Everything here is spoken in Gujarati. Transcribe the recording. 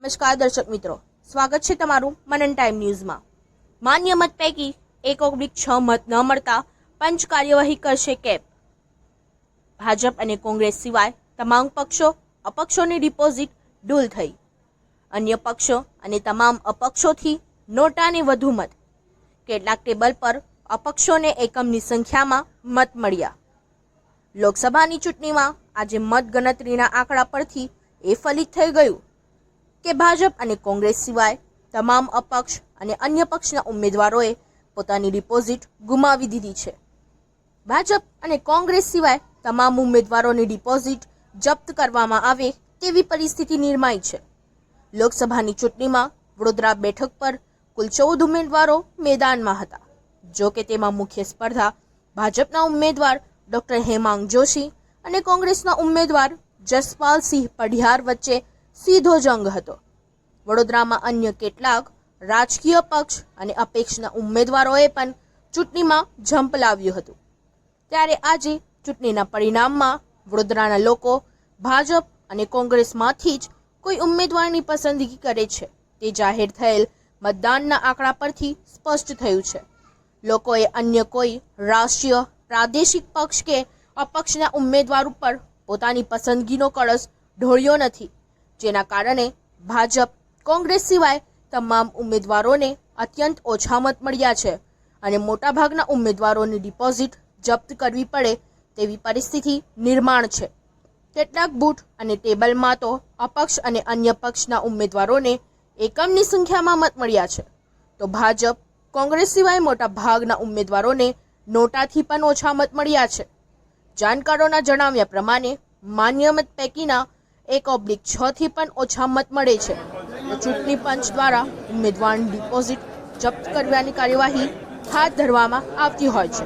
નમસ્કાર દર્શક મિત્રો, સ્વાગત છે તમારું મનન ટાઈમ ન્યૂઝમાં। માન્ય મત પૈકી 1/6 મત ન મળતા પંચ કાર્યવાહી કરશે કેબ। ભાજપ અને કોંગ્રેસ સિવાય તમામ પક્ષો અપક્ષોની ડિપોઝિટ ડૂલ થઈ। અન્ય પક્ષો અને તમામ અપક્ષોથી નોટાને વધુ મત। કેટલાક ટેબલ પર અપક્ષોને એકમની સંખ્યામાં મત મળ્યા। લોકસભાની ચૂંટણીમાં આજે મત ગણતરીના આંકડા પરથી એ ફલિત થઈ ગયું કે ભાજપ અને કોંગ્રેસ સિવાય તમામ અપક્ષ અને અન્ય પક્ષના ઉમેદવારોએ પોતાની ડિપોઝિટ ગુમાવી દીધી છે। ભાજપ અને કોંગ્રેસ સિવાય તમામ ઉમેદવારોની ડિપોઝિટ જપ્ત કરવામાં આવે તેવી પરિસ્થિતિ નિર્માઈ છે। લોકસભાની ચૂંટણીમાં વડોદરા બેઠક પર કુલ 14 ઉમેદવારો મેદાનમાં હતા। જો કે તેમાં મુખ્ય સ્પર્ધા ભાજપના ઉમેદવાર ડોક્ટર હેમાંગ જોશી અને કોંગ્રેસના ઉમેદવાર જસપાલસિંહ પઢિયાર વચ્ચે સીધો જંગ હતો। વડોદરામાં અન્ય કેટલાક રાજકીય પક્ષ અને અપક્ષના ઉમેદવારોએ પણ ચૂંટણીમાં ઝંપલાવ્યું હતું। ત્યારે આજે ચૂંટણીના પરિણામમાં વડોદરાના લોકો ભાજપ અને કોંગ્રેસમાંથી જ કોઈ ઉમેદવારની પસંદગી કરે છે તે જાહેર થયેલ મતદાનના આંકડા પરથી સ્પષ્ટ થયું છે। લોકોએ અન્ય કોઈ રાષ્ટ્રીય પ્રાદેશિક પક્ષ કે અપક્ષના ઉમેદવાર ઉપર પોતાની પસંદગીનો કળશ ઢોળ્યો નથી, જેના કારણે ભાજપ કોંગ્રેસ સિવાય તમામ ઉમેદવારોને અત્યંત ઓછા મત મળ્યા છે અને મોટાભાગના ઉમેદવારોની ડિપોઝિટ જપ્ત કરવી પડે તેવી પરિસ્થિતિ નિર્માણ છે। કેટલાક બૂથ અને ટેબલમાં તો અપક્ષ અને અન્ય પક્ષના ઉમેદવારોને એકમની સંખ્યામાં મત મળ્યા છે, તો ભાજપ કોંગ્રેસ સિવાય મોટા ભાગના ઉમેદવારોને નોટાથી પણ ઓછા મત મળ્યા છે। જાણકારોના જણાવ્યા પ્રમાણે માન્ય મત પૈકીના 1/6 થી પણ ઓછા મત મળે છે તો ચૂંટણી પંચ દ્વારા ઉમેદવારની ડિપોઝિટ જપ્ત કરવાની કાર્યવાહી હાથ ધરવામાં આવતી હોય છે।